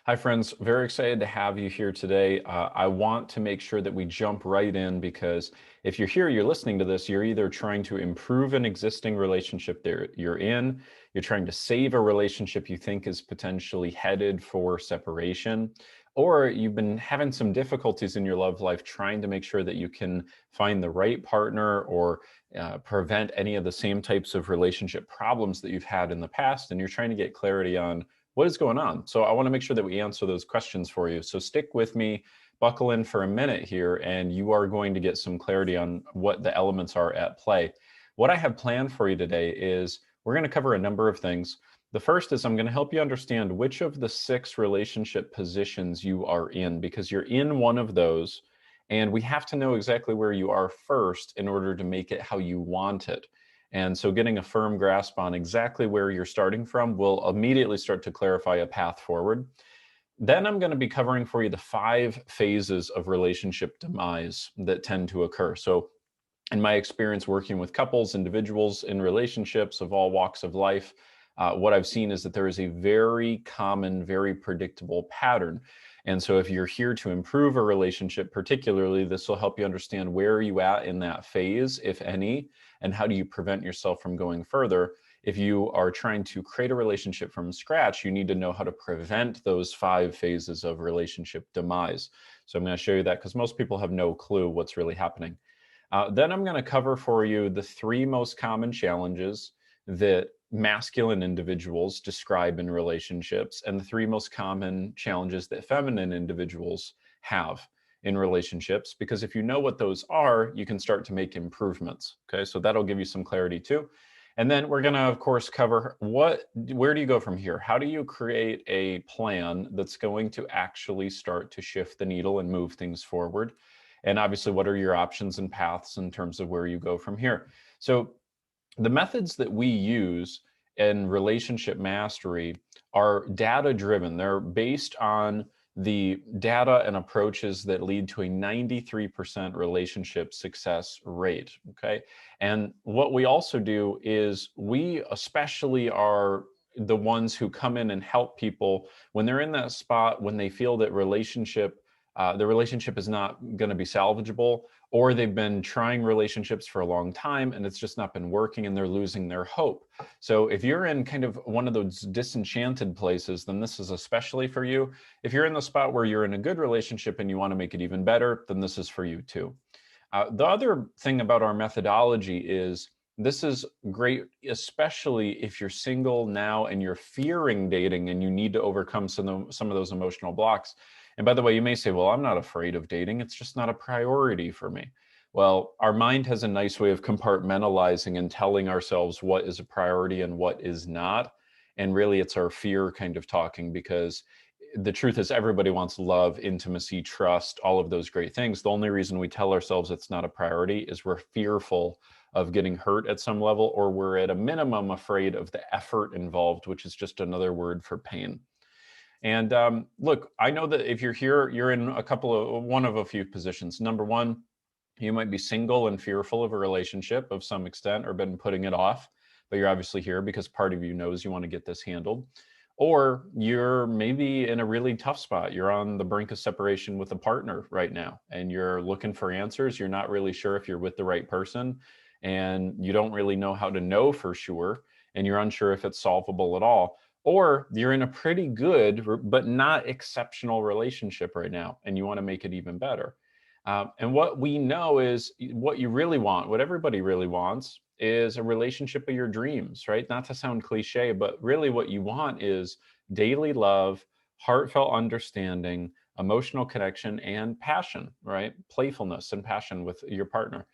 Hi, friends. Very excited to have you here today. I want to make sure that we jump right in because if you're here, you're listening to this, you're either trying to improve an existing relationship that you're in, you're trying to save a relationship you think is potentially headed for separation, or you've been having some difficulties in your love life trying to make sure that you can find the right partner or prevent any of the same types of relationship problems that you've had in the past, and you're trying to get clarity on what is going on? So I want to make sure that we answer those questions for you. So stick with me, buckle in for a minute here, and you are going to get some clarity on what the elements are at play. What I have planned for you today is we're going to cover a number of things. The first is I'm going to help you understand which of the 6 relationship positions you are in, because you're in one of those, and we have to know exactly where you are first in order to make it how you want it. And so getting a firm grasp on exactly where you're starting from will immediately start to clarify a path forward. Then I'm going to be covering for you the 5 phases of relationship demise that tend to occur. So in my experience working with couples, individuals in relationships of all walks of life, what I've seen is that there is a very common, very predictable pattern. And so if you're here to improve a relationship, particularly, this will help you understand where are you at in that phase, if any, and how do you prevent yourself from going further. If you are trying to create a relationship from scratch, you need to know how to prevent those 5 phases of relationship demise. So I'm going to show you that because most people have no clue what's really happening. Then I'm going to cover for you the 3 most common challenges that masculine individuals describe in relationships and the 3 most common challenges that feminine individuals have in relationships. Because if you know what those are, you can start to make improvements. Okay, so that'll give you some clarity too. And then we're going to, of course, cover where do you go from here? How do you create a plan that's going to actually start to shift the needle and move things forward? And obviously, what are your options and paths in terms of where you go from here? So the methods that we use in relationship mastery are data driven. They're based on the data and approaches that lead to a 93% relationship success rate. Okay. And what we also do is we especially are the ones who come in and help people when they're in that spot, when they feel that the relationship is not going to be salvageable, or they've been trying relationships for a long time and it's just not been working and they're losing their hope. So if you're in kind of one of those disenchanted places, then this is especially for you. If you're in the spot where you're in a good relationship and you want to make it even better, then this is for you too. The other thing about our methodology is this is great, especially if you're single now and you're fearing dating and you need to overcome some of those emotional blocks. And by the way, you may say, well, I'm not afraid of dating. It's just not a priority for me. Well, our mind has a nice way of compartmentalizing and telling ourselves what is a priority and what is not. And really, it's our fear kind of talking, because the truth is everybody wants love, intimacy, trust, all of those great things. The only reason we tell ourselves it's not a priority is we're fearful of getting hurt at some level, or we're at a minimum afraid of the effort involved, which is just another word for pain. And look, I know that if you're here, you're in one of a few positions. Number one, you might be single and fearful of a relationship of some extent, or been putting it off, but you're obviously here because part of you knows you want to get this handled. Or you're maybe in a really tough spot. You're on the brink of separation with a partner right now, and you're looking for answers. You're not really sure if you're with the right person, and you don't really know how to know for sure, and you're unsure if it's solvable at all. Or you're in a pretty good but not exceptional relationship right now, and you want to make it even better. And what we know is what you really want, what everybody really wants, is a relationship of your dreams, right? Not to sound cliche, but really what you want is daily love, heartfelt understanding, emotional connection, and passion, right? Playfulness and passion with your partner.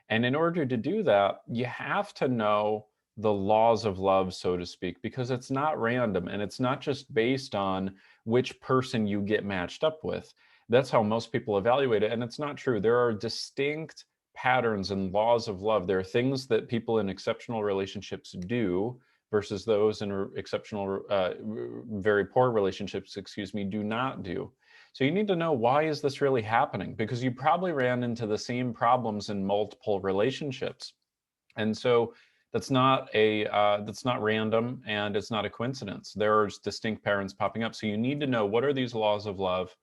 And in order to do that, you have to know the laws of love, so to speak, because it's not random and it's not just based on which person you get matched up with. That's how most people evaluate it. And it's not true. There are distinct patterns and laws of love. There are things that people in exceptional relationships do versus those in very poor relationships, do not do. So you need to know, why is this really happening? Because you probably ran into the same problems in multiple relationships. And so That's not random, and it's not a coincidence. There's distinct patterns popping up. So you need to know, what are these laws of love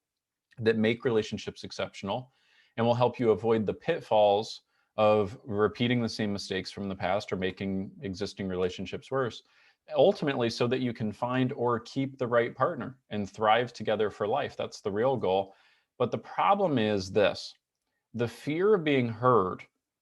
that make relationships exceptional and will help you avoid the pitfalls of repeating the same mistakes from the past or making existing relationships worse, ultimately so that you can find or keep the right partner and thrive together for life. That's the real goal. But the problem is this: the fear of being heard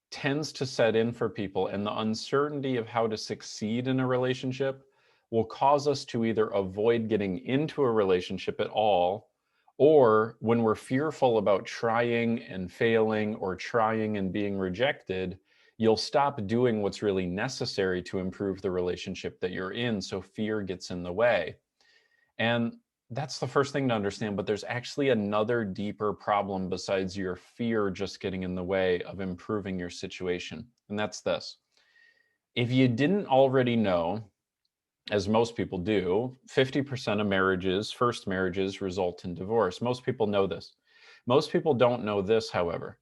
tends to set in for people, and the uncertainty of how to succeed in a relationship will cause us to either avoid getting into a relationship at all, or when we're fearful about trying and failing or trying and being rejected, you'll stop doing what's really necessary to improve the relationship that you're in. So fear gets in the way. And that's the first thing to understand. But there's actually another deeper problem besides your fear just getting in the way of improving your situation. And that's this: if you didn't already know, as most people do, 50% of marriages, first marriages, result in divorce. Most people know this. Most people don't know this, however.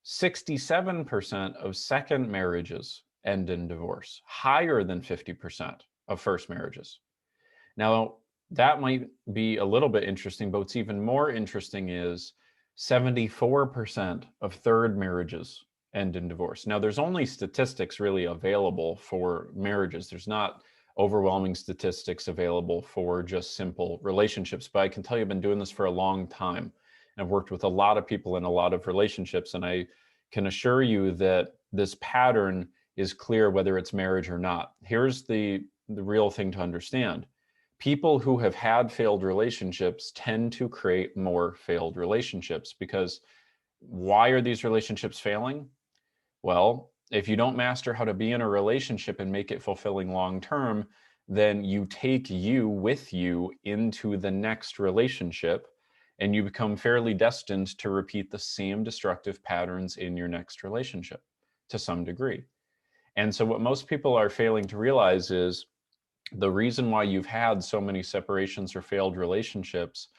67% of second marriages end in divorce, higher than 50% of first marriages. Now, that might be a little bit interesting, but what's even more interesting is 74% of third marriages end in divorce. Now, there's only statistics really available for marriages. There's not overwhelming statistics available for just simple relationships, but I can tell you I've been doing this for a long time. I've worked with a lot of people in a lot of relationships, and I can assure you that this pattern is clear whether it's marriage or not. Here's the real thing to understand: people who have had failed relationships tend to create more failed relationships. Because why are these relationships failing? Well, if you don't master how to be in a relationship and make it fulfilling long term, then you take you with you into the next relationship, and you become fairly destined to repeat the same destructive patterns in your next relationship to some degree. And so what most people are failing to realize is the reason why you've had so many separations or failed relationships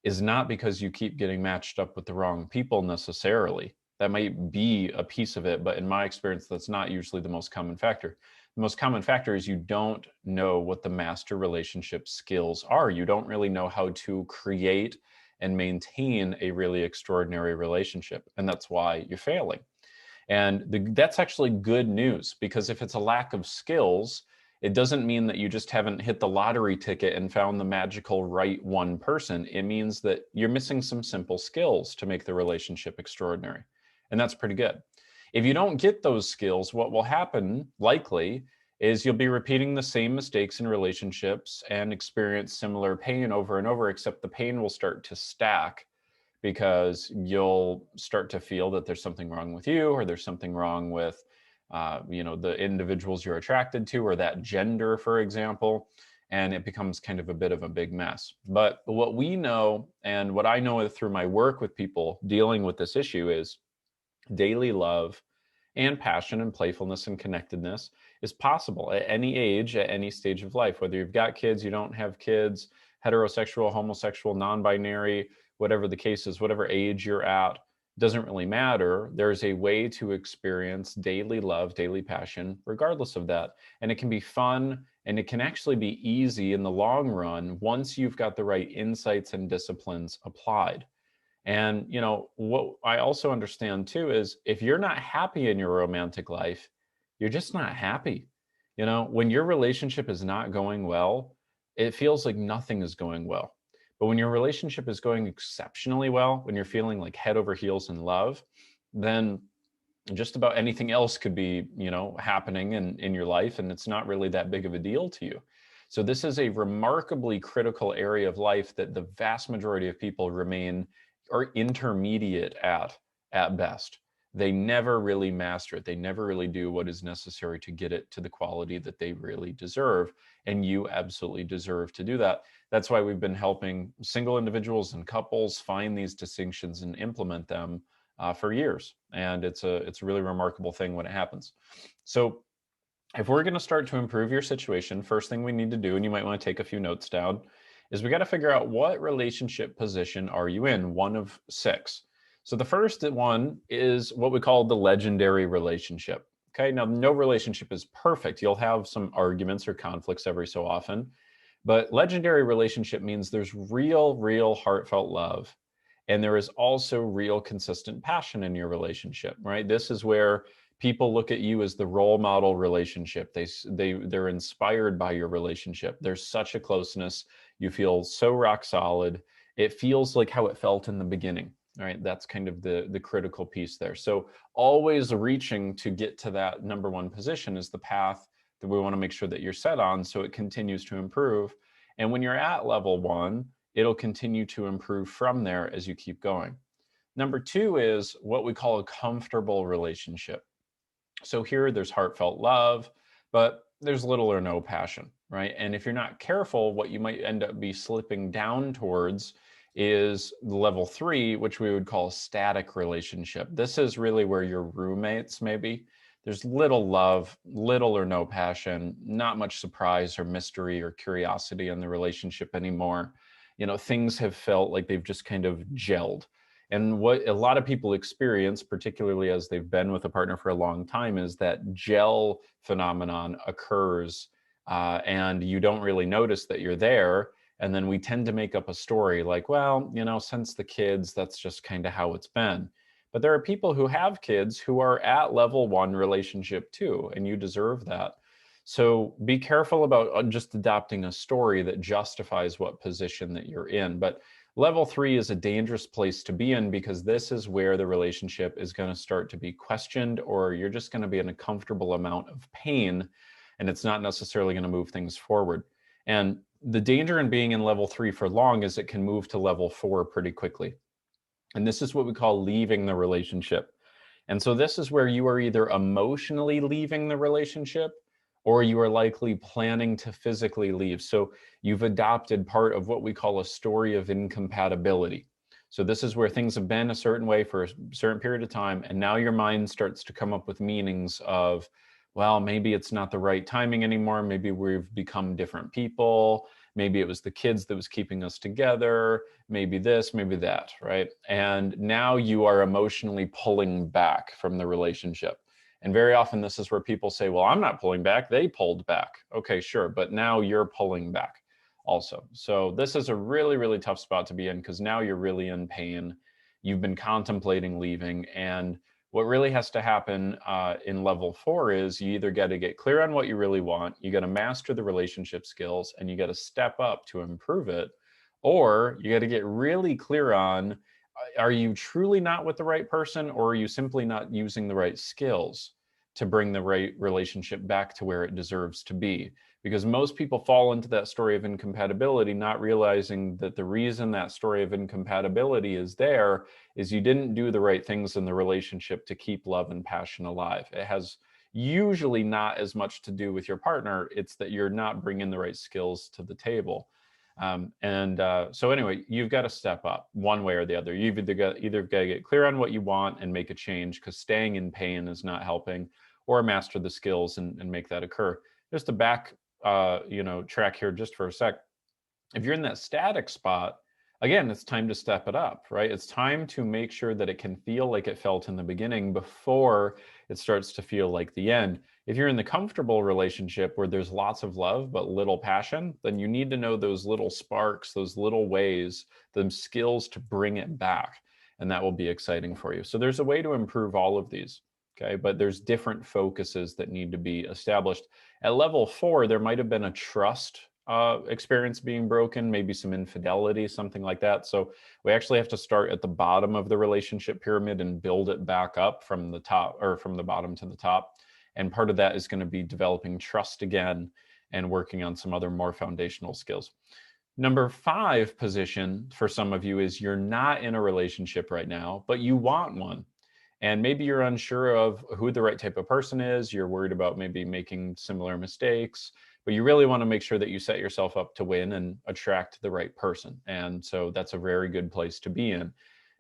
is not because you keep getting matched up with the wrong people necessarily. That might be a piece of it, but in my experience, that's not usually the most common factor. The most common factor is you don't know what the master relationship skills are. You don't really know how to create and maintain a really extraordinary relationship, and that's why you're failing. And that's actually good news, because if it's a lack of skills, it doesn't mean that you just haven't hit the lottery ticket and found the magical right one person. It means that you're missing some simple skills to make the relationship extraordinary. And that's pretty good. If you don't get those skills, what will happen likely is you'll be repeating the same mistakes in relationships and experience similar pain over and over, except the pain will start to stack, because you'll start to feel that there's something wrong with you, or there's something wrong with the individuals you're attracted to, or that gender, for example, and it becomes kind of a bit of a big mess. But what we know, and what I know through my work with people dealing with this issue, is daily love and passion and playfulness and connectedness is possible at any age, at any stage of life, whether you've got kids, you don't have kids, heterosexual, homosexual, non-binary, whatever the case is, whatever age you're at, doesn't really matter. There's a way to experience daily love, daily passion, regardless of that. And it can be fun, and it can actually be easy in the long run once you've got the right insights and disciplines applied. And, what I also understand too is if you're not happy in your romantic life, you're just not happy. When your relationship is not going well, it feels like nothing is going well. But when your relationship is going exceptionally well, when you're feeling like head over heels in love, then just about anything else could be, happening in your life, and it's not really that big of a deal to you. So this is a remarkably critical area of life that the vast majority of people remain or intermediate at best. They never really master it. They never really do what is necessary to get it to the quality that they really deserve. And you absolutely deserve to do that. That's why we've been helping single individuals and couples find these distinctions and implement them for years. And it's a really remarkable thing when it happens. So if we're going to start to improve your situation, first thing we need to do, and you might want to take a few notes down, is we got to figure out what relationship position are you in, one of 6. So the first one is what we call the legendary relationship. Okay, now no relationship is perfect. You'll have some arguments or conflicts every so often, but legendary relationship means there's real heartfelt love. And there is also real consistent passion in your relationship, right? This is where people look at you as the role model relationship. They're inspired by your relationship. There's such a closeness. You feel so rock solid. It feels like how it felt in the beginning, right? That's kind of the critical piece there. So always reaching to get to that number one position is the path that we want to make sure that you're set on so it continues to improve. And when you're at level one, it'll continue to improve from there as you keep going. Number two is what we call a comfortable relationship. So here there's heartfelt love, but there's little or no passion, right? And if you're not careful, what you might end up be slipping down towards is level three, which we would call a static relationship. This is really where your roommates maybe. There's little love, little or no passion, not much surprise or mystery or curiosity in the relationship anymore. You know, things have felt like they've just kind of gelled. And what a lot of people experience, particularly as they've been with a partner for a long time, is that gel phenomenon occurs and you don't really notice that you're there. And then we tend to make up a story like, well, you know, since the kids, that's just kind of how it's been. But there are people who have kids who are at level one relationship too, and you deserve that. So be careful about just adopting a story that justifies what position that you're in. But level three is a dangerous place to be in because this is where the relationship is going to start to be questioned, or you're just going to be in a comfortable amount of pain, and it's not necessarily going to move things forward. And the danger in being in level three for long is it can move to level four pretty quickly. And this is what we call leaving the relationship. And so this is where you are either emotionally leaving the relationship or you are likely planning to physically leave. So you've adopted part of what we call a story of incompatibility. So this is where things have been a certain way for a certain period of time, and now your mind starts to come up with meanings of, well, maybe it's not the right timing anymore. Maybe we've become different people. Maybe it was the kids that was keeping us together. Maybe this, maybe that, right? And now you are emotionally pulling back from the relationship. And very often this is where people say, well, I'm not pulling back, they pulled back. Okay, sure, but now you're pulling back also. So this is a really tough spot to be in because now you're really in pain. You've been contemplating leaving, and what really has to happen in level four is you either got to get clear on what you really want, you got to master the relationship skills, and you got to step up to improve it, or you got to get really clear on, are you truly not with the right person, or are you simply not using the right skills to bring the right relationship back to where it deserves to be? Because most people fall into that story of incompatibility, not realizing that the reason that story of incompatibility is there is you didn't do the right things in the relationship to keep love and passion alive. It has usually not as much to do with your partner. It's that you're not bringing the right skills to the table. So anyway, you've got to step up one way or the other. You've either got to get clear on what you want and make a change, because staying in pain is not helping, or master the skills and make that occur. Just to back track here just for a sec. If you're in that static spot, again, it's time to step it up, right? It's time to make sure that it can feel like it felt in the beginning before it starts to feel like the end. If you're in the comfortable relationship where there's lots of love but little passion, then you need to know those little sparks, those little ways, the skills to bring it back. And that will be exciting for you. So there's a way to improve all of these. Okay, but there's different focuses that need to be established. At level four, there might have been a trust experience being broken, maybe some infidelity, something like that. So we actually have to start at the bottom of the relationship pyramid and build it back up from the top, or from the bottom to the top. And part of that is going to be developing trust again and working on some other more foundational skills. Number 5 position for some of you is you're not in a relationship right now, but you want one. And maybe you're unsure of who the right type of person is. You're worried about maybe making similar mistakes, but you really want to make sure that you set yourself up to win and attract the right person. And so that's a very good place to be in.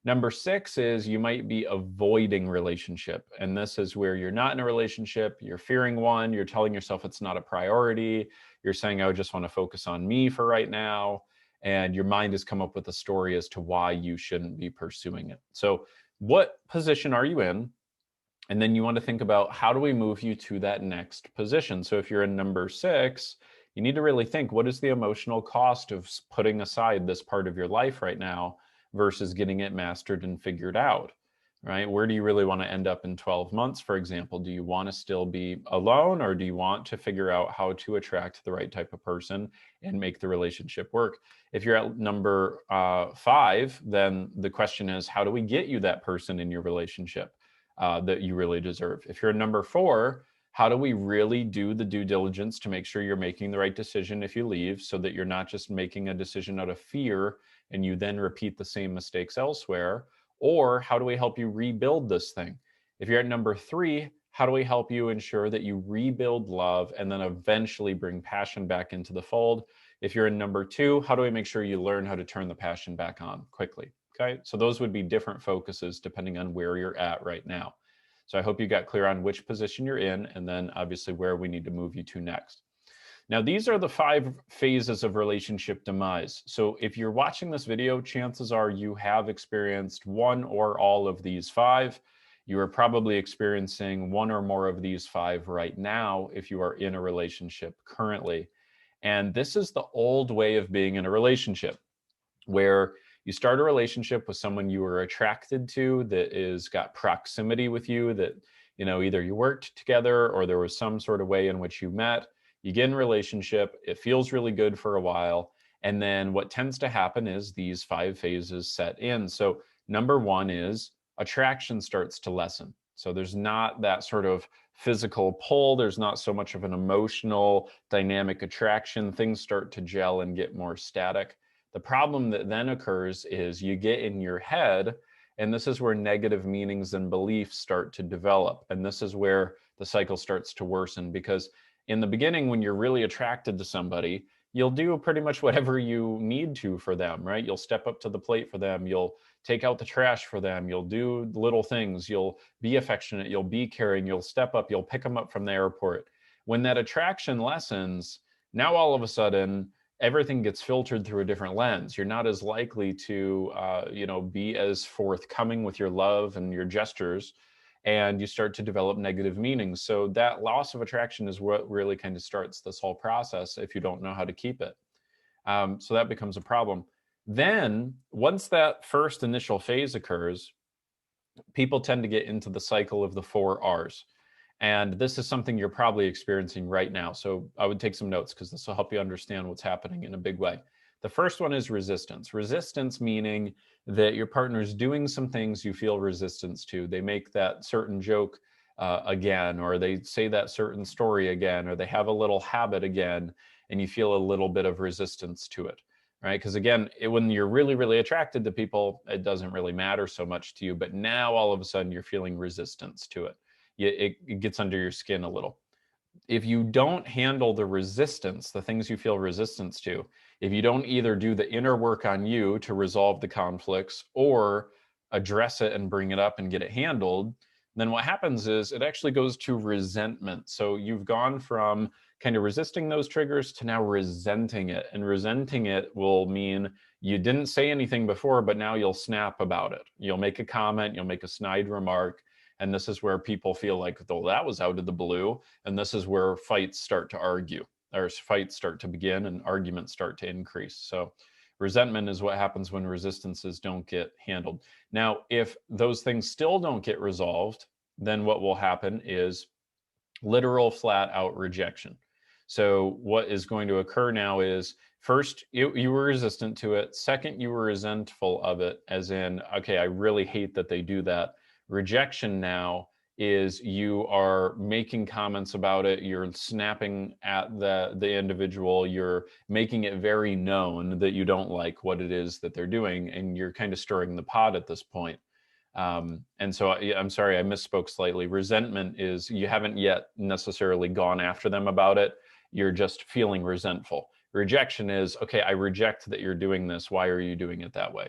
Number 6 is you might be avoiding relationship. And this is where you're not in a relationship, you're fearing one, you're telling yourself it's not a priority. You're saying, I just want to focus on me for right now. And your mind has come up with a story as to why you shouldn't be pursuing it. So what position are you in? And then you want to think about, how do we move you to that next position? So if you're in number 6, you need to really think, what is the emotional cost of putting aside this part of your life right now versus getting it mastered and figured out, right? Where do you really want to end up in 12 months, for example? Do you want to still be alone, or do you want to figure out how to attract the right type of person and make the relationship work? If you're at number 5, then the question is, how do we get you that person in your relationship that you really deserve? If you're a number 4, how do we really do the due diligence to make sure you're making the right decision if you leave, so that you're not just making a decision out of fear and you then repeat the same mistakes elsewhere? Or how do we help you rebuild this thing? If you're at number 3, how do we help you ensure that you rebuild love and then eventually bring passion back into the fold? If you're in number 2, how do we make sure you learn how to turn the passion back on quickly? Okay, so those would be different focuses depending on where you're at right now. So I hope you got clear on which position you're in, and then obviously where we need to move you to next. Now, these are the 5 phases of relationship demise. So if you're watching this video, chances are you have experienced one or all of these 5. You are probably experiencing one or more of these 5 right now if you are in a relationship currently. And this is the old way of being in a relationship, where you start a relationship with someone you were attracted to, that is got proximity with you, that either you worked together or there was some sort of way in which you met. You get in a relationship, it feels really good for a while, and then what tends to happen is these 5 phases set in. So number 1 is attraction starts to lessen. So there's not that sort of physical pull, there's not so much of an emotional dynamic attraction. Things start to gel and get more static. The problem that then occurs is you get in your head, and this is where negative meanings and beliefs start to develop. And this is where the cycle starts to worsen, because in the beginning, when you're really attracted to somebody, you'll do pretty much whatever you need to for them, right? You'll step up to the plate for them. You'll take out the trash for them. You'll do little things. You'll be affectionate. You'll be caring. You'll step up. You'll pick them up from the airport. When that attraction lessens, now all of a sudden, everything gets filtered through a different lens. You're not as likely to, be as forthcoming with your love and your gestures, and you start to develop negative meanings. So that loss of attraction is what really kind of starts this whole process if you don't know how to keep it. So that becomes a problem. Then, once that first initial phase occurs, people tend to get into the cycle of the 4 R's. And this is something you're probably experiencing right now. So I would take some notes, because this will help you understand what's happening in a big way. The first one is resistance. Resistance meaning that your partner is doing some things you feel resistance to. They make that certain joke again, or they say that certain story again, or they have a little habit again, and you feel a little bit of resistance to it, right? Because again, when you're really, really attracted to people, it doesn't really matter so much to you. But now all of a sudden you're feeling resistance to it. It gets under your skin a little. If you don't handle the resistance, the things you feel resistance to, if you don't either do the inner work on you to resolve the conflicts or address it and bring it up and get it handled, then what happens is it actually goes to resentment. So you've gone from kind of resisting those triggers to now resenting it. And resenting it will mean you didn't say anything before, but now you'll snap about it. You'll make a comment, you'll make a snide remark. And this is where people feel like, oh, that was out of the blue. And this is where fights start to argue, or fights start to begin and arguments start to increase. So resentment is what happens when resistances don't get handled. Now, if those things still don't get resolved, then what will happen is literal flat out rejection. So what is going to occur now is, first, you were resistant to it. Second, you were resentful of it, as in, okay, I really hate that they do that. Rejection now is you are making comments about it, you're snapping at the individual, you're making it very known that you don't like what it is that they're doing, and you're kind of stirring the pot at this point. And so I'm sorry, I misspoke slightly. Resentment is you haven't yet necessarily gone after them about it, you're just feeling resentful. Rejection is, okay, I reject that you're doing this, why are you doing it that way?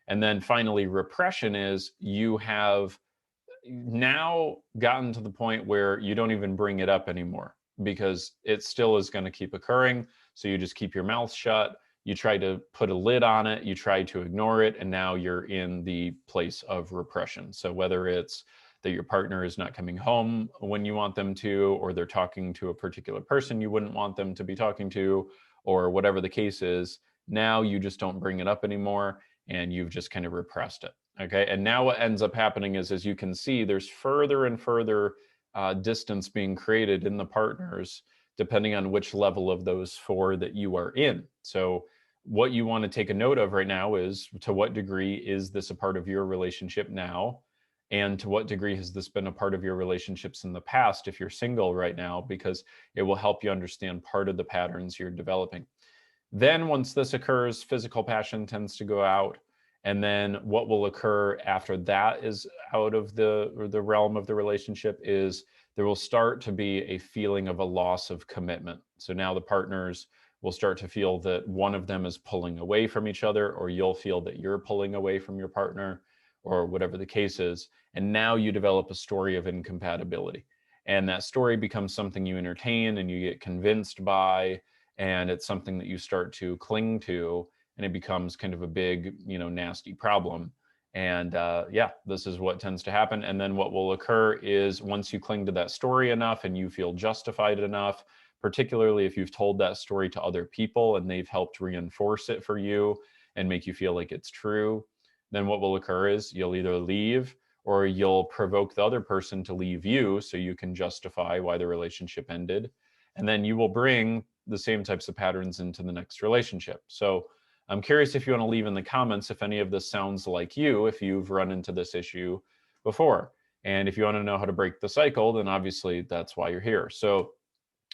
And then finally, repression is you have now gotten to the point where you don't even bring it up anymore, because it still is going to keep occurring. So you just keep your mouth shut. You try to put a lid on it. You try to ignore it. And now you're in the place of repression. So whether it's that your partner is not coming home when you want them to, or they're talking to a particular person you wouldn't want them to be talking to, or whatever the case is. Now you just don't bring it up anymore, and you've just kind of repressed it. Okay. And now what ends up happening is, as you can see, there's further and further distance being created in the partners, depending on which level of those four that you are in. So what you want to take a note of right now is, to what degree is this a part of your relationship now? And to what degree has this been a part of your relationships in the past if you're single right now? Because it will help you understand part of the patterns you're developing. Then once this occurs, physical passion tends to go out. And then what will occur after that is out of the realm of the relationship is there will start to be a feeling of a loss of commitment. So now the partners will start to feel that one of them is pulling away from each other, or you'll feel that you're pulling away from your partner, or whatever the case is. And now you develop a story of incompatibility. And that story becomes something you entertain and you get convinced by, and it's something that you start to cling to, and it becomes kind of a big, nasty problem. And yeah, this is what tends to happen. And then what will occur is, once you cling to that story enough and you feel justified enough, particularly if you've told that story to other people and they've helped reinforce it for you and make you feel like it's true, then what will occur is you'll either leave, or you'll provoke the other person to leave you so you can justify why the relationship ended. And then you will bring the same types of patterns into the next relationship. So I'm curious if you want to leave in the comments if any of this sounds like you, if you've run into this issue before. And if you want to know how to break the cycle, then obviously that's why you're here. So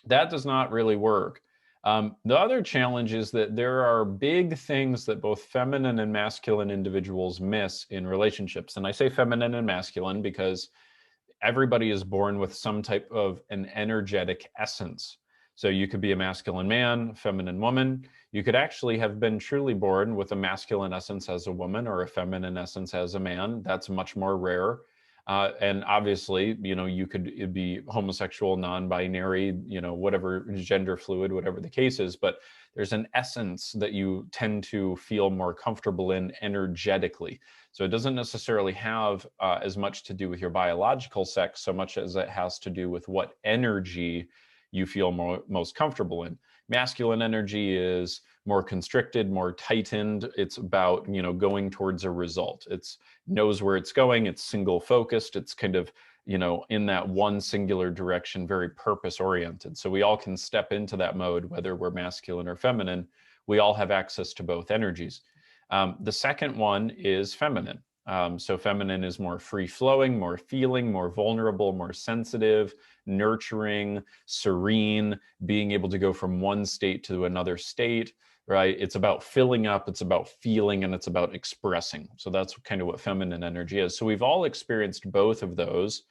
that does not really work. The other challenge is that there are big things that both feminine and masculine individuals miss in relationships. And I say feminine and masculine because everybody is born with some type of an energetic essence. So you could be a masculine man, feminine woman. You could actually have been truly born with a masculine essence as a woman, or a feminine essence as a man. That's much more rare. And obviously, you could be homosexual, non-binary, whatever, gender fluid, whatever the case is. But there's an essence that you tend to feel more comfortable in energetically. So it doesn't necessarily have as much to do with your biological sex so much as it has to do with what energy you feel most comfortable in. Masculine energy is more constricted, more tightened. It's about, going towards a result. It's knows where it's going. It's single focused. It's kind of, in that one singular direction, very purpose oriented. So we all can step into that mode, whether we're masculine or feminine. We all have access to both energies. The second one is feminine. So feminine is more free flowing, more feeling, more vulnerable, more sensitive, nurturing, serene, being able to go from one state to another state, right? It's about filling up, it's about feeling, and it's about expressing. So that's kind of what feminine energy is. So we've all experienced both of those.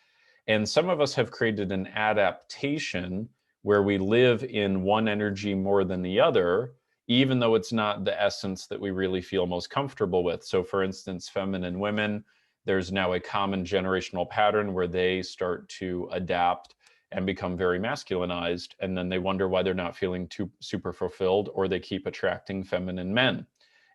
And some of us have created an adaptation where we live in one energy more than the other, even though it's not the essence that we really feel most comfortable with. So for instance, feminine women, there's now a common generational pattern where they start to adapt and become very masculinized, and then they wonder why they're not feeling too super fulfilled, or they keep attracting feminine men.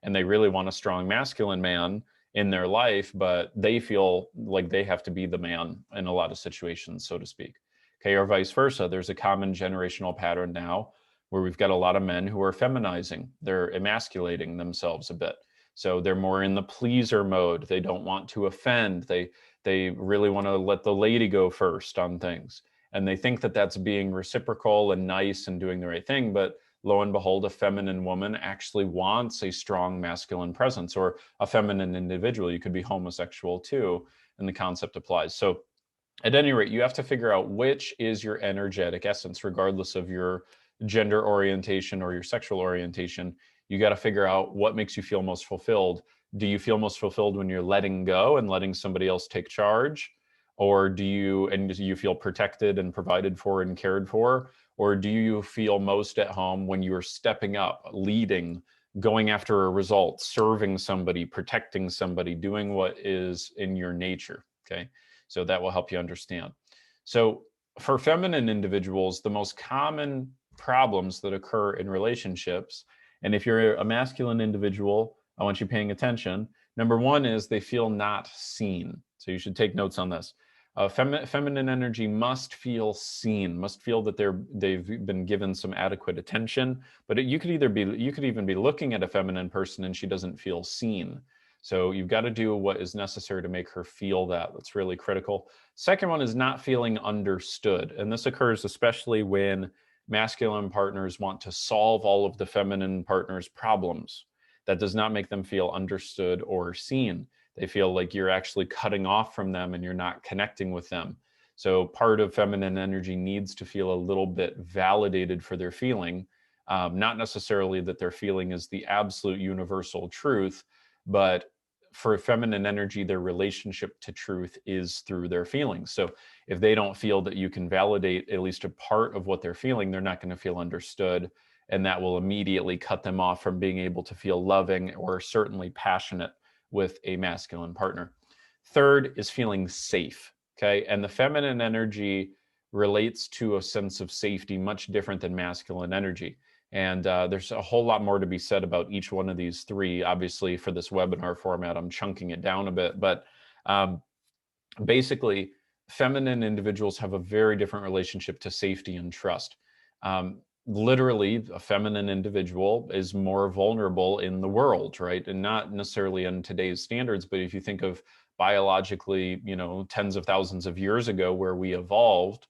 And they really want a strong masculine man in their life, but they feel like they have to be the man in a lot of situations, so to speak. Okay, or vice versa. There's a common generational pattern now where we've got a lot of men who are feminizing. They're emasculating themselves a bit. So they're more in the pleaser mode. They don't want to offend. They really want to let the lady go first on things. And they think that that's being reciprocal and nice and doing the right thing. But lo and behold, a feminine woman actually wants a strong masculine presence, or a feminine individual. You could be homosexual too, and the concept applies. So at any rate, you have to figure out which is your energetic essence, regardless of your gender orientation or your sexual orientation. You got to figure out what makes you feel most fulfilled. Do you feel most fulfilled when you're letting go and letting somebody else take charge? Or do you feel protected and provided for and cared for? Or do you feel most at home when you're stepping up, leading, going after a result, serving somebody, protecting somebody, doing what is in your nature? Okay. So that will help you understand. So for feminine individuals, the most common problems that occur in relationships, and if you're a masculine individual, I want you paying attention. Number one is they feel not seen. So you should take notes on this. Feminine energy must feel seen, must feel that they've been given some adequate attention. But you could even be looking at a feminine person and she doesn't feel seen. So you've got to do what is necessary to make her feel that. That's really critical. Second one is not feeling understood, and this occurs especially when masculine partners want to solve all of the feminine partner's problems. That does not make them feel understood or seen. They feel like you're actually cutting off from them and you're not connecting with them. So part of feminine energy needs to feel a little bit validated for their feeling, not necessarily that their feeling is the absolute universal truth, but for feminine energy, their relationship to truth is through their feelings. So if they don't feel that you can validate at least a part of what they're feeling, they're not going to feel understood. And that will immediately cut them off from being able to feel loving or certainly passionate with a masculine partner. Third is feeling safe. Okay. And the feminine energy relates to a sense of safety much different than masculine energy. And there's a whole lot more to be said about each one of these three. Obviously, for this webinar format, I'm chunking it down a bit. But basically, feminine individuals have a very different relationship to safety and trust. Literally, a feminine individual is more vulnerable in the world, right? And not necessarily in today's standards, but if you think of biologically, tens of thousands of years ago where we evolved,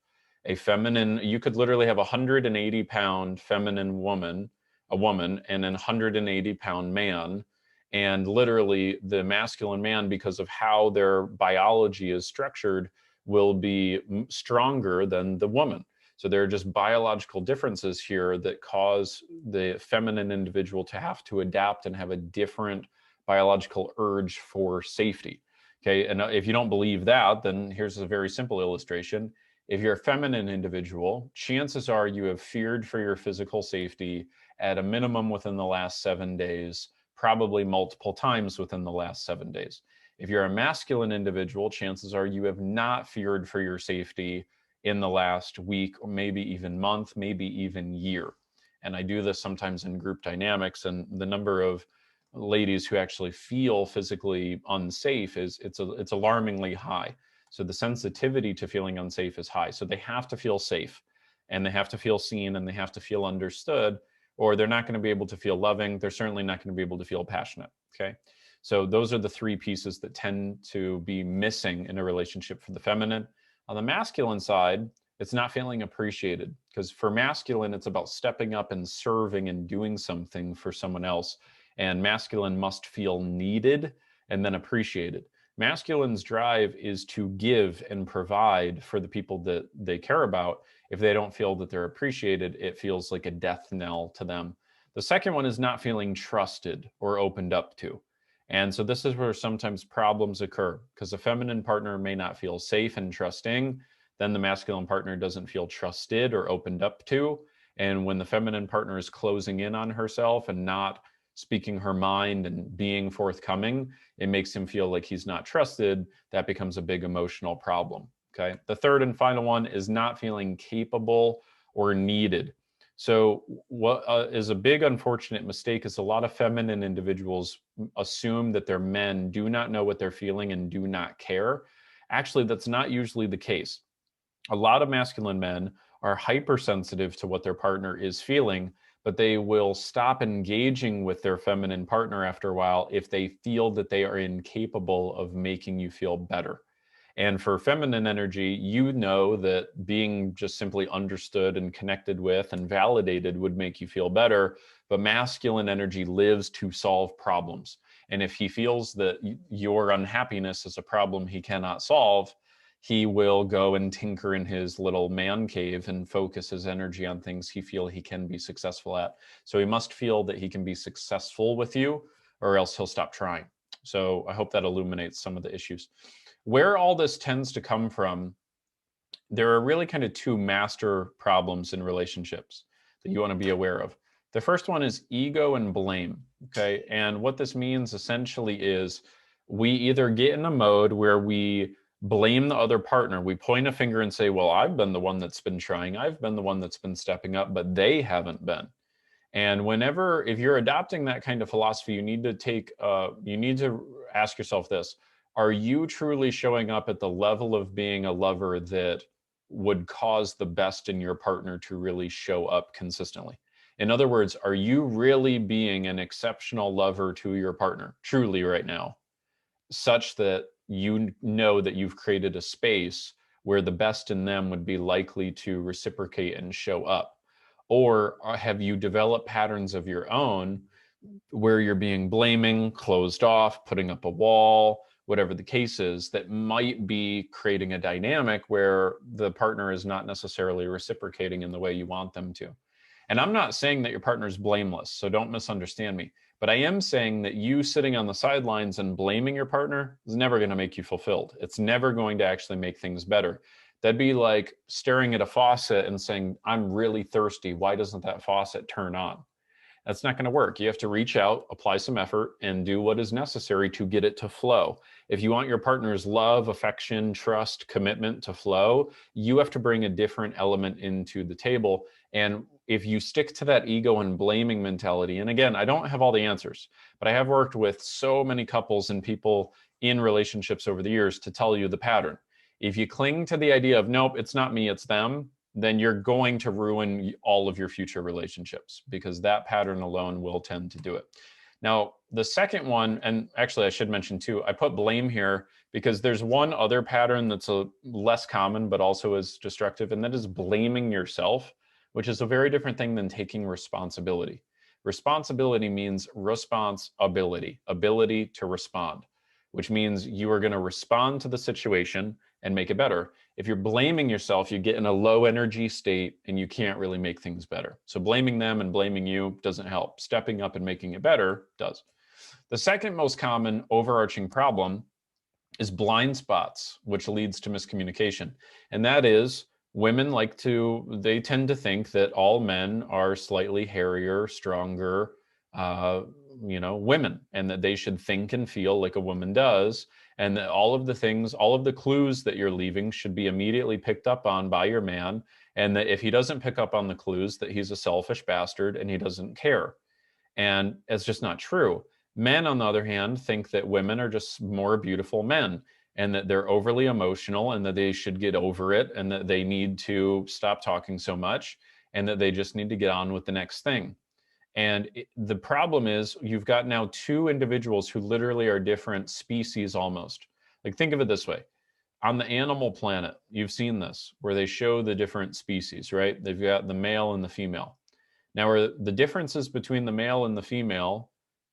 you could literally have a 180-pound feminine woman, a woman, and a 180-pound man. And literally the masculine man, because of how their biology is structured, will be stronger than the woman. So there are just biological differences here that cause the feminine individual to have to adapt and have a different biological urge for safety. Okay, and if you don't believe that, then here's a very simple illustration. If you're a feminine individual, chances are you have feared for your physical safety at a minimum within the last 7 days, probably multiple times within the last 7 days. If you're a masculine individual, chances are you have not feared for your safety in the last week, or maybe even month, maybe even year. And I do this sometimes in group dynamics, and the number of ladies who actually feel physically unsafe it's alarmingly high. So the sensitivity to feeling unsafe is high. So they have to feel safe, and they have to feel seen, and they have to feel understood, or they're not going to be able to feel loving. They're certainly not going to be able to feel passionate. Okay. So those are the three pieces that tend to be missing in a relationship for the feminine. On the masculine side, it's not feeling appreciated, because for masculine, it's about stepping up and serving and doing something for someone else. And masculine must feel needed and then appreciated. Masculine's drive is to give and provide for the people that they care about. If they don't feel that they're appreciated, it feels like a death knell to them. The second one is not feeling trusted or opened up to. And so this is where sometimes problems occur, because the feminine partner may not feel safe and trusting. Then the masculine partner doesn't feel trusted or opened up to. And when the feminine partner is closing in on herself and not speaking her mind and being forthcoming, it makes him feel like he's not trusted. That becomes a big emotional problem. Okay. The third and final one is not feeling capable or needed. So what is a big unfortunate mistake is a lot of feminine individuals assume that their men do not know what they're feeling and do not care. Actually, that's not usually the case. A lot of masculine men are hypersensitive to what their partner is feeling, but they will stop engaging with their feminine partner after a while if they feel that they are incapable of making you feel better. And for feminine energy, you know that being just simply understood and connected with and validated would make you feel better. But masculine energy lives to solve problems. And if he feels that your unhappiness is a problem he cannot solve, he will go and tinker in his little man cave and focus his energy on things he feels he can be successful at. So he must feel that he can be successful with you, or else he'll stop trying. So I hope that illuminates some of the issues. Where all this tends to come from, there are really kind of two master problems in relationships that you want to be aware of. The first one is ego and blame. Okay. And what this means essentially is we either get in a mode where we blame the other partner. We point a finger and say, well, I've been the one that's been trying. I've been the one that's been stepping up, but they haven't been. And if you're adopting that kind of philosophy, you need to ask yourself this: Are you truly showing up at the level of being a lover that would cause the best in your partner to really show up consistently? In other words, are you really being an exceptional lover to your partner truly right now, such that you know that you've created a space where the best in them would be likely to reciprocate and show up? Or have you developed patterns of your own where you're being blaming, closed off, putting up a wall, whatever the case is, that might be creating a dynamic where the partner is not necessarily reciprocating in the way you want them to? And I'm not saying that your partner is blameless, so don't misunderstand me. But I am saying that you sitting on the sidelines and blaming your partner is never going to make you fulfilled. It's never going to actually make things better. That'd be like staring at a faucet and saying, I'm really thirsty. Why doesn't that faucet turn on? That's not going to work. You have to reach out, apply some effort, and do what is necessary to get it to flow. If you want your partner's love, affection, trust, commitment to flow, you have to bring a different element into the table. And if you stick to that ego and blaming mentality, and again, I don't have all the answers, but I have worked with so many couples and people in relationships over the years to tell you the pattern. If you cling to the idea of, nope, it's not me, it's them, then you're going to ruin all of your future relationships, because that pattern alone will tend to do it. Now, the second one, and actually I should mention too, I put blame here because there's one other pattern that's a less common, but also is destructive, and that is blaming yourself, which is a very different thing than taking responsibility. Responsibility means responsibility, ability to respond, which means you are going to respond to the situation and make it better. If you're blaming yourself, you get in a low energy state and you can't really make things better. So blaming them and blaming you doesn't help. Stepping up and making it better does. The second most common overarching problem is blind spots, which leads to miscommunication. And that is, they tend to think that all men are slightly hairier, stronger, women, and that they should think and feel like a woman does, and that all of the clues that you're leaving should be immediately picked up on by your man, and that if he doesn't pick up on the clues, that he's a selfish bastard and he doesn't care. And it's just not true. Men, on the other hand, think that women are just more beautiful men, and that they're overly emotional, and that they should get over it, and that they need to stop talking so much, and that they just need to get on with the next thing. And the problem is, you've got now two individuals who literally are different species almost. Like, think of it this way. On the animal planet, you've seen this, where they show the different species, right? They've got the male and the female. Now, where the differences between the male and the female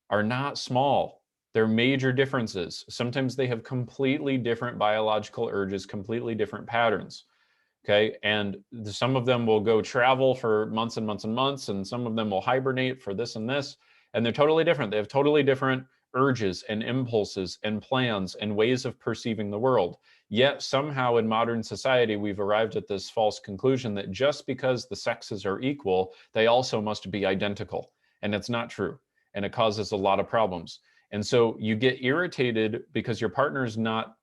are not small. They're major differences. Sometimes they have completely different biological urges, completely different patterns. Okay. And some of them will go travel for months and months and months, and some of them will hibernate for this and this. And they're totally different. They have totally different urges and impulses and plans and ways of perceiving the world. Yet somehow in modern society, we've arrived at this false conclusion that just because the sexes are equal, they also must be identical. And it's not true. And it causes a lot of problems. And so you get irritated because your partner is not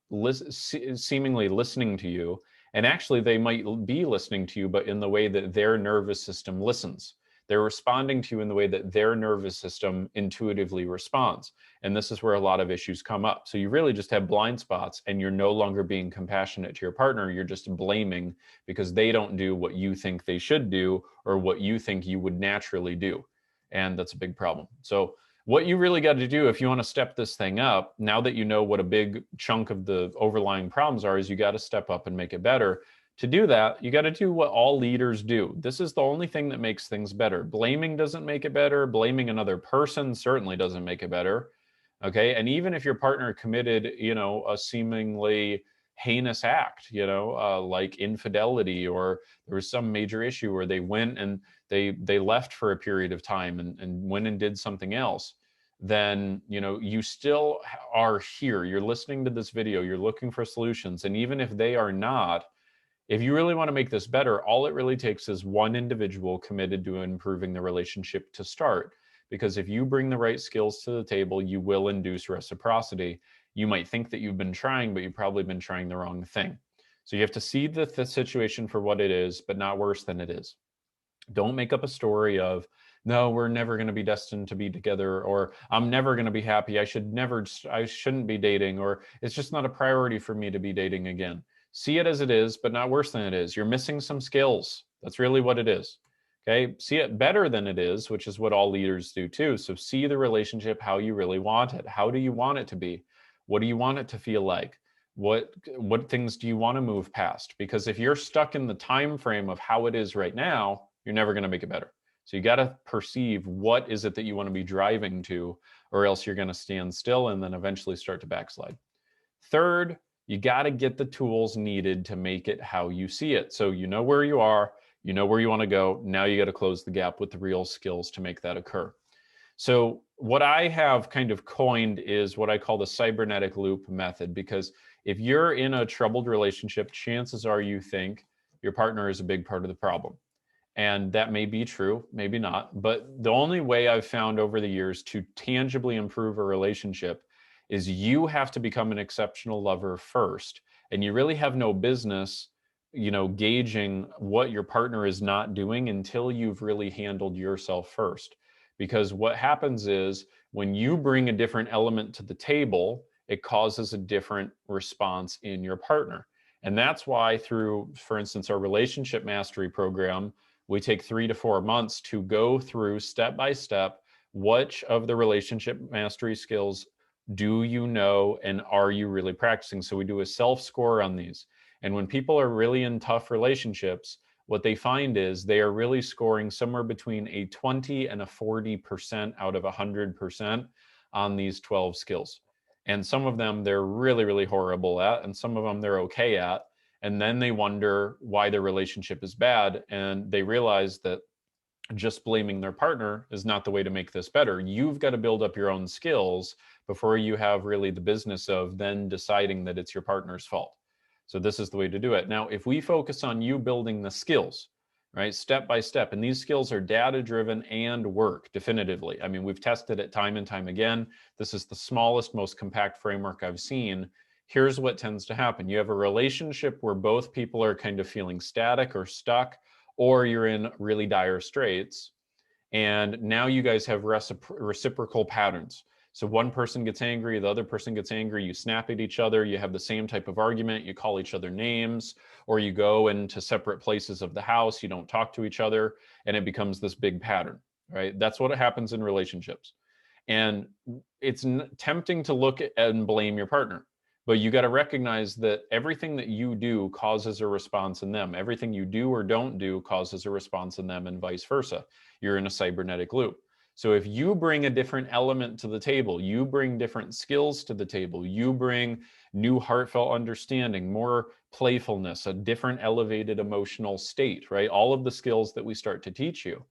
seemingly listening to you. And actually, they might be listening to you, but in the way that their nervous system listens. They're responding to you in the way that their nervous system intuitively responds. And this is where a lot of issues come up. So you really just have blind spots, and you're no longer being compassionate to your partner. You're just blaming because they don't do what you think they should do, or what you think you would naturally do. And that's a big problem. So what you really got to do if you want to step this thing up, now that you know what a big chunk of the overlying problems are, is you got to step up and make it better. To do that, you got to do what all leaders do. This is the only thing that makes things better. Blaming doesn't make it better. Blaming another person certainly doesn't make it better. Okay. And even if your partner committed, a seemingly heinous act, like infidelity, or there was some major issue where they went and they left for a period of time and went and did something else, then you still are here. You're listening to this video, you're looking for solutions. And even if they are not, if you really want to make this better, all it really takes is one individual committed to improving the relationship to start. Because if you bring the right skills to the table, you will induce reciprocity. You might think that you've been trying, but you've probably been trying the wrong thing. So you have to see the situation for what it is, but not worse than it is. Don't make up a story of no, we're never going to be destined to be together, or I'm never going to be happy. I shouldn't be dating, or it's just not a priority for me to be dating again. See it as it is, but not worse than it is. You're missing some skills. That's really what it is. Okay. See it better than it is, which is what all leaders do too. So see the relationship how you really want it. How do you want it to be? What do you want it to feel like? What things do you want to move past? Because if you're stuck in the time frame of how it is right now, you're never going to make it better. So you got to perceive what is it that you want to be driving to, or else you're going to stand still and then eventually start to backslide. Third, you got to get the tools needed to make it how you see it. So you know where you are, you know where you want to go. Now you got to close the gap with the real skills to make that occur. So what I have kind of coined is what I call the cybernetic loop method, because if you're in a troubled relationship, chances are you think your partner is a big part of the problem. And that may be true, maybe not. But the only way I've found over the years to tangibly improve a relationship is you have to become an exceptional lover first. And you really have no business, gauging what your partner is not doing until you've really handled yourself first. Because what happens is when you bring a different element to the table, it causes a different response in your partner. And that's why through, for instance, our relationship mastery program, we take 3 to 4 months to go through step by step which of the relationship mastery skills do you know and are you really practicing. So we do a self score on these. And when people are really in tough relationships, what they find is they are really scoring somewhere between a 20 and a 40% out of 100% on these 12 skills. And some of them they're really, really horrible at, and some of them they're okay at. And then they wonder why their relationship is bad. And they realize that just blaming their partner is not the way to make this better. You've got to build up your own skills before you have really the business of then deciding that it's your partner's fault. So this is the way to do it. Now, if we focus on you building the skills, right, step by step, and these skills are data driven and work definitively. I mean, we've tested it time and time again. This is the smallest, most compact framework I've seen. Here's what tends to happen. You have a relationship where both people are kind of feeling static or stuck, or you're in really dire straits. And now you guys have reciprocal patterns. So one person gets angry, the other person gets angry, you snap at each other, you have the same type of argument, you call each other names, or you go into separate places of the house, you don't talk to each other, and it becomes this big pattern, right? That's what happens in relationships. And it's tempting to look at and blame your partner. But you got to recognize that everything that you do causes a response in them. Everything you do or don't do causes a response in them, and vice versa. You're in a cybernetic loop. So if you bring a different element to the table, you bring different skills to the table, you bring new heartfelt understanding, more playfulness, a different elevated emotional state, right? All of the skills that we start to teach you.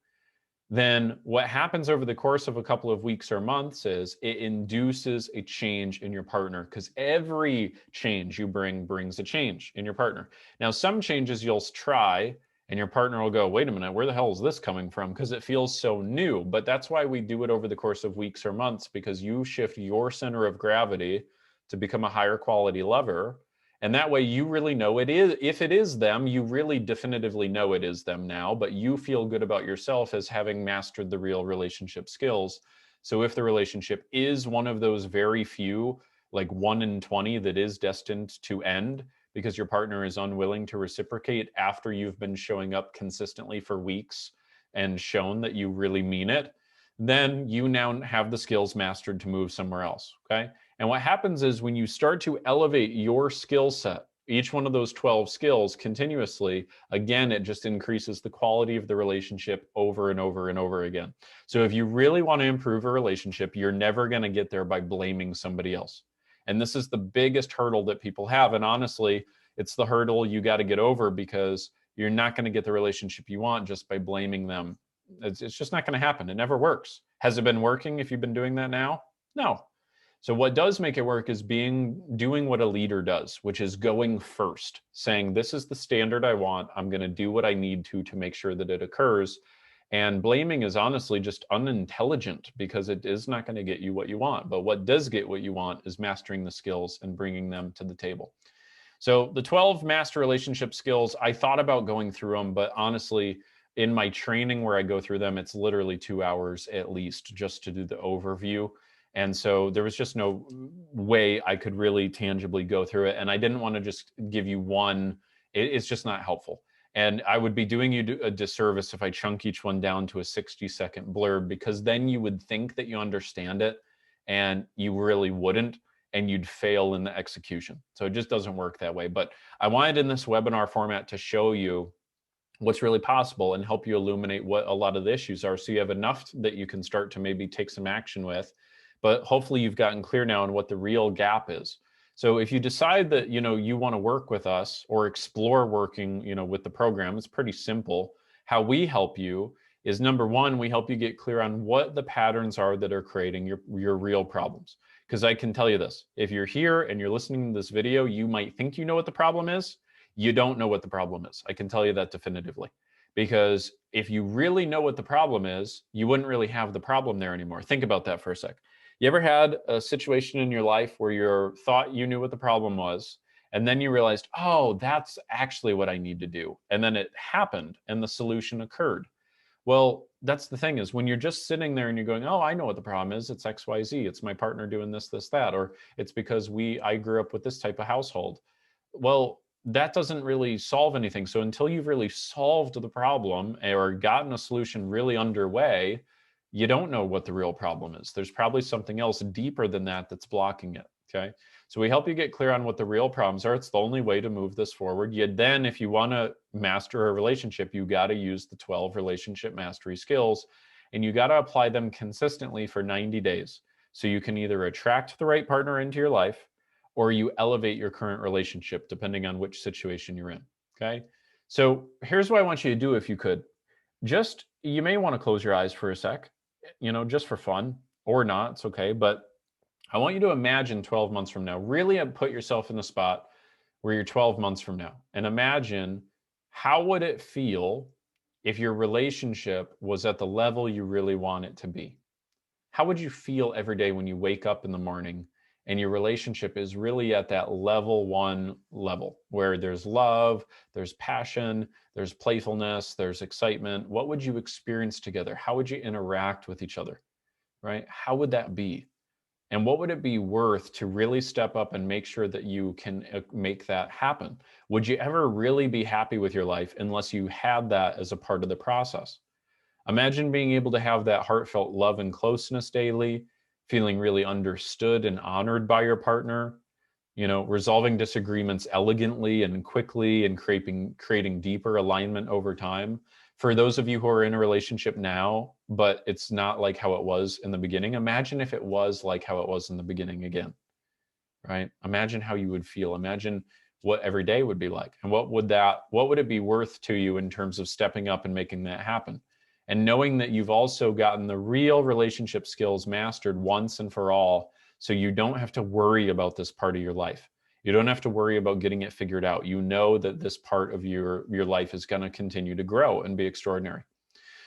Then what happens over the course of a couple of weeks or months is it induces a change in your partner, because every change you bring brings a change in your partner. Now, some changes you'll try and your partner will go, wait a minute, where the hell is this coming from? Because it feels so new. But that's why we do it over the course of weeks or months, because you shift your center of gravity to become a higher quality lover. And that way you really know it is, if it is them, you really definitively know it is them now, but you feel good about yourself as having mastered the real relationship skills. So if the relationship is one of those very few, like 1 in 20, that is destined to end because your partner is unwilling to reciprocate after you've been showing up consistently for weeks and shown that you really mean it, then you now have the skills mastered to move somewhere else, okay? And what happens is when you start to elevate your skill set, each one of those 12 skills continuously, again, it just increases the quality of the relationship over and over and over again. So if you really want to improve a relationship, you're never going to get there by blaming somebody else. And this is the biggest hurdle that people have. And honestly, it's the hurdle you got to get over, because you're not going to get the relationship you want just by blaming them. It's just not going to happen. It never works. Has it been working if you've been doing that now? No. So what does make it work is doing what a leader does, which is going first, saying, this is the standard I want. I'm going to do what I need to make sure that it occurs. And blaming is honestly just unintelligent, because it is not going to get you what you want. But what does get what you want is mastering the skills and bringing them to the table. So the 12 master relationship skills, I thought about going through them, but honestly, In my training where I go through them, it's literally 2 hours at least just to do the overview. And so there was just no way I could really tangibly go through it. And I didn't want to just give you one. It's just not helpful. And I would be doing you a disservice if I chunk each one down to a 60-second blurb, because then you would think that you understand it and you really wouldn't, and you'd fail in the execution. So it just doesn't work that way. But I wanted in this webinar format to show you what's really possible and help you illuminate what a lot of the issues are, so you have enough that you can start to maybe take some action with. But hopefully you've gotten clear now on what the real gap is. So if you decide that you want to work with us or explore working with the program, it's pretty simple. How we help you is, number one, we help you get clear on what the patterns are that are creating your real problems. Because I can tell you this, if you're here and you're listening to this video, you might think you know what the problem is. You don't know what the problem is. I can tell you that definitively. Because if you really know what the problem is, you wouldn't really have the problem there anymore. Think about that for a sec. You ever had a situation in your life where you thought you knew what the problem was, and then you realized, oh, that's actually what I need to do. And then it happened and the solution occurred. Well, that's the thing, is when you're just sitting there and you're going, oh, I know what the problem is. It's XYZ. It's my partner doing this, this, that, or it's because I grew up with this type of household. Well, that doesn't really solve anything. So until you've really solved the problem or gotten a solution really underway, you don't know what the real problem is. There's probably something else deeper than that that's blocking it. Okay. So we help you get clear on what the real problems are. It's the only way to move this forward. Then, if you want to master a relationship, you got to use the 12 relationship mastery skills, and you got to apply them consistently for 90 days. So you can either attract the right partner into your life, or you elevate your current relationship, depending on which situation you're in. Okay. So here's what I want you to do if you could. You may want to close your eyes for a sec, just for fun, or not, it's okay. But I want you to imagine 12 months from now. Really put yourself in the spot where you're 12 months from now, and imagine, how would it feel if your relationship was at the level you really want it to be? How would you feel every day when you wake up in the morning and your relationship is really at that level 1 level, where there's love, there's passion, there's playfulness, there's excitement? What would you experience together? How would you interact with each other, right? How would that be? And what would it be worth to really step up and make sure that you can make that happen? Would you ever really be happy with your life unless you had that as a part of the process? Imagine being able to have that heartfelt love and closeness daily, feeling really understood and honored by your partner, resolving disagreements elegantly and quickly, and creating deeper alignment over time. For those of you who are in a relationship now, but it's not like how it was in the beginning, imagine if it was like how it was in the beginning again, right? Imagine how you would feel. Imagine what every day would be like. And what would it be worth to you in terms of stepping up and making that happen? And knowing that you've also gotten the real relationship skills mastered once and for all, so you don't have to worry about this part of your life. You don't have to worry about getting it figured out. You know that this part of your life is going to continue to grow and be extraordinary.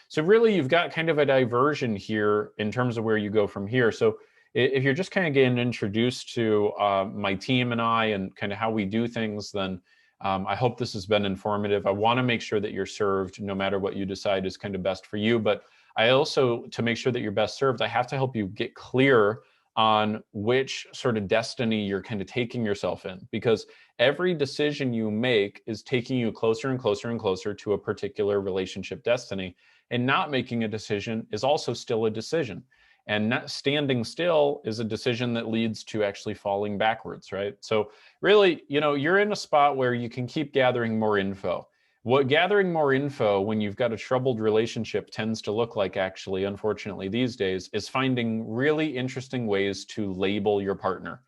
So really, you've got kind of a diversion here in terms of where you go from here. So if you're just kind of getting introduced to my team and I and kind of how we do things, then I hope this has been informative. I want to make sure that you're served no matter what you decide is kind of best for you. But I also, to make sure that you're best served, I have to help you get clear on which sort of destiny you're kind of taking yourself in, because every decision you make is taking you closer and closer and closer to a particular relationship destiny. And not making a decision is also still a decision. And not standing still is a decision that leads to actually falling backwards, right? So really, you're in a spot where you can keep gathering more info. What gathering more info when you've got a troubled relationship tends to look like, actually, unfortunately these days, is finding really interesting ways to label your partner.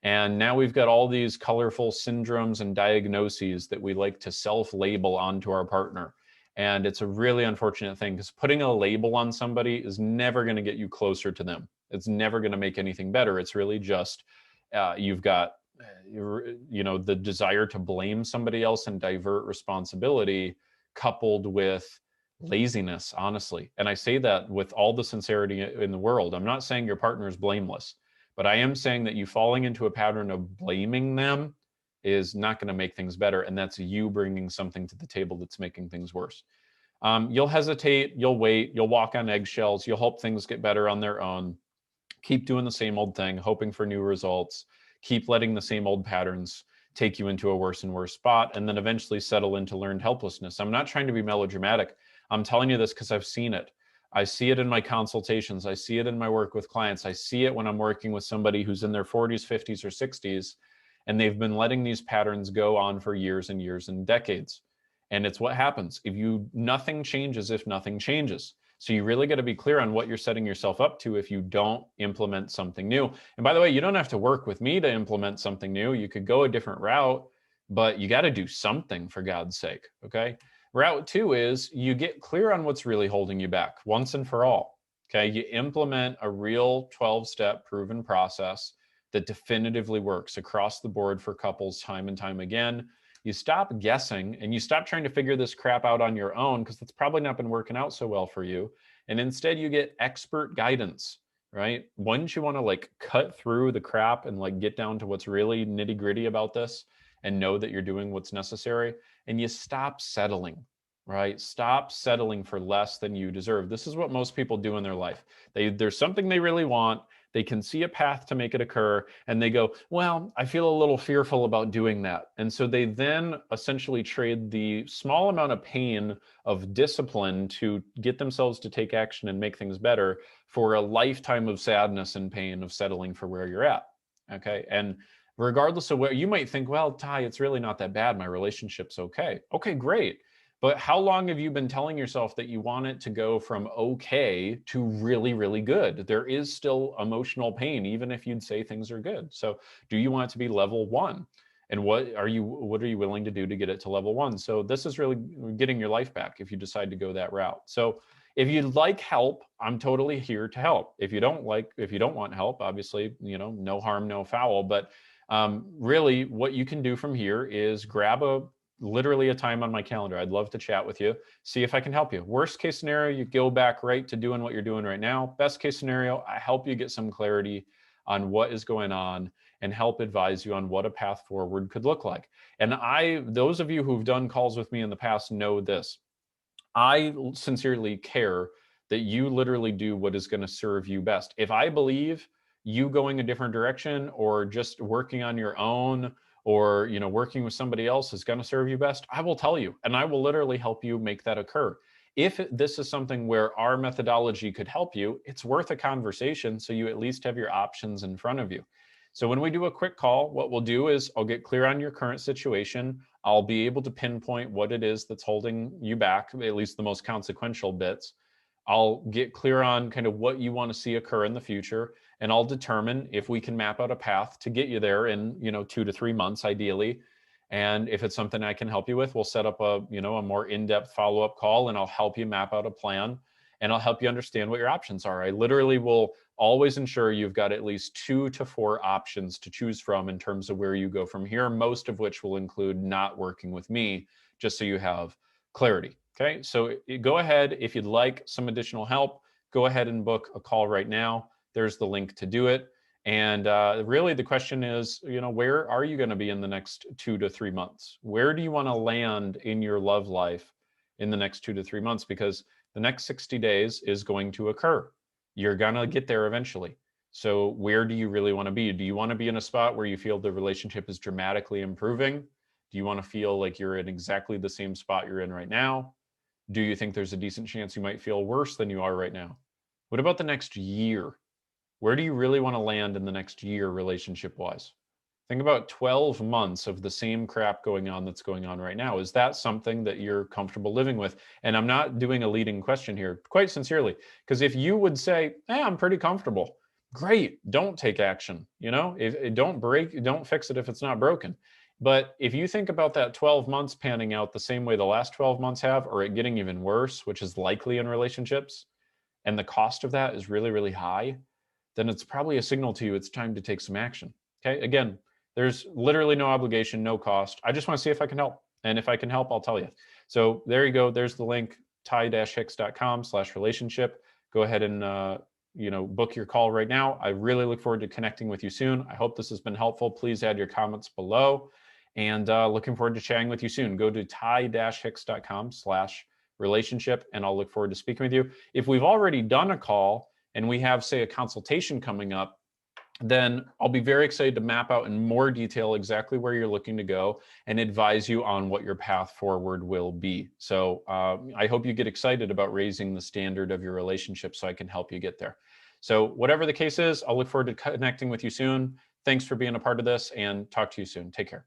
And now we've got all these colorful syndromes and diagnoses that we like to self-label onto our partner. And it's a really unfortunate thing, because putting a label on somebody is never going to get you closer to them. It's never going to make anything better. It's really just you've got the desire to blame somebody else and divert responsibility, coupled with laziness, honestly. And I say that with all the sincerity in the world. I'm not saying your partner is blameless, but I am saying that you falling into a pattern of blaming them is not going to make things better. And that's you bringing something to the table that's making things worse. You'll hesitate, you'll wait, you'll walk on eggshells, you'll hope things get better on their own. Keep doing the same old thing, hoping for new results. Keep letting the same old patterns take you into a worse and worse spot, and then eventually settle into learned helplessness. I'm not trying to be melodramatic. I'm telling you this because I've seen it. I see it in my consultations. I see it in my work with clients. I see it when I'm working with somebody who's in their 40s, 50s, or 60s, and they've been letting these patterns go on for years and years and decades. And it's what happens. Nothing changes if nothing changes. So you really got to be clear on what you're setting yourself up to if you don't implement something new. And by the way, you don't have to work with me to implement something new. You could go a different route, but you got to do something for God's sake. Okay. Route 2 is you get clear on what's really holding you back once and for all. Okay. You implement a real 12-step proven process that definitively works across the board for couples time and time again. You stop guessing and you stop trying to figure this crap out on your own because it's probably not been working out so well for you. And instead you get expert guidance, right? Wouldn't you want to like cut through the crap and like get down to what's really nitty gritty about this and know that you're doing what's necessary? And you stop settling, right? Stop settling for less than you deserve. This is what most people do in their life. There's something they really want. They can see a path to make it occur, and they go, well, I feel a little fearful about doing that. And so they then essentially trade the small amount of pain of discipline to get themselves to take action and make things better for a lifetime of sadness and pain of settling for where you're at. Okay. And regardless of what you might think, well, Ty, it's really not that bad. My relationship's okay. Okay, great. But how long have you been telling yourself that you want it to go from okay to really, really good? There is still emotional pain, even if you'd say things are good. So do you want it to be level 1? And what are you willing to do to get it to level 1? So this is really getting your life back if you decide to go that route. So if you'd like help, I'm totally here to help. If you don't want help, obviously, no harm, no foul. But really what you can do from here is grab literally a time on my calendar. I'd love to chat with you, see if I can help you. Worst case scenario, you go back right to doing what you're doing right now. Best case scenario, I help you get some clarity on what is going on and help advise you on what a path forward could look like. And those of you who've done calls with me in the past know this. I sincerely care that you literally do what is going to serve you best. If I believe you going a different direction or just working on your own or working with somebody else is going to serve you best, I will tell you, and I will literally help you make that occur. If this is something where our methodology could help you, it's worth a conversation so you at least have your options in front of you. So when we do a quick call, what we'll do is I'll get clear on your current situation. I'll be able to pinpoint what it is that's holding you back, at least the most consequential bits. I'll get clear on kind of what you want to see occur in the future, and I'll determine if we can map out a path to get you there in 2 to 3 months ideally. And if it's something I can help you with, we'll set up a more in-depth follow-up call, and I'll help you map out a plan, and I'll help you understand what your options are. I literally will always ensure you've got at least 2 to 4 options to choose from in terms of where you go from here, most of which will include not working with me, just so you have clarity. Okay, so go ahead. If you'd like some additional help, go ahead and book a call right now. There's the link to do it. And really the question is, where are you going to be in the next 2 to 3 months? Where do you want to land in your love life in the next 2 to 3 months? Because the next 60 days is going to occur. You're going to get there eventually. So where do you really want to be? Do you want to be in a spot where you feel the relationship is dramatically improving? Do you want to feel like you're in exactly the same spot you're in right now? Do you think there's a decent chance you might feel worse than you are right now? What about the next year? Where do you really want to land in the next year relationship-wise? Think about 12 months of the same crap going on that's going on right now. Is that something that you're comfortable living with? And I'm not doing a leading question here, quite sincerely, because if you would say, I'm pretty comfortable, great, don't take action. Don't fix it if it's not broken. But if you think about that 12 months panning out the same way the last 12 months have, or it getting even worse, which is likely in relationships, and the cost of that is really, really high, then it's probably a signal to you it's time to take some action. Okay, again, there's literally no obligation, no cost. I just want to see if I can help. And if I can help, I'll tell you. So there you go. There's the link, ty-hicks.com/relationship. Go ahead and book your call right now. I really look forward to connecting with you soon. I hope this has been helpful. Please add your comments below. And looking forward to chatting with you soon. Go to ty-hicks.com/relationship. relationship, and I'll look forward to speaking with you. If we've already done a call and we have, say, a consultation coming up, then I'll be very excited to map out in more detail exactly where you're looking to go and advise you on what your path forward will be. So I hope you get excited about raising the standard of your relationship so I can help you get there. So whatever the case is, I'll look forward to connecting with you soon. Thanks for being a part of this, and talk to you soon. Take care.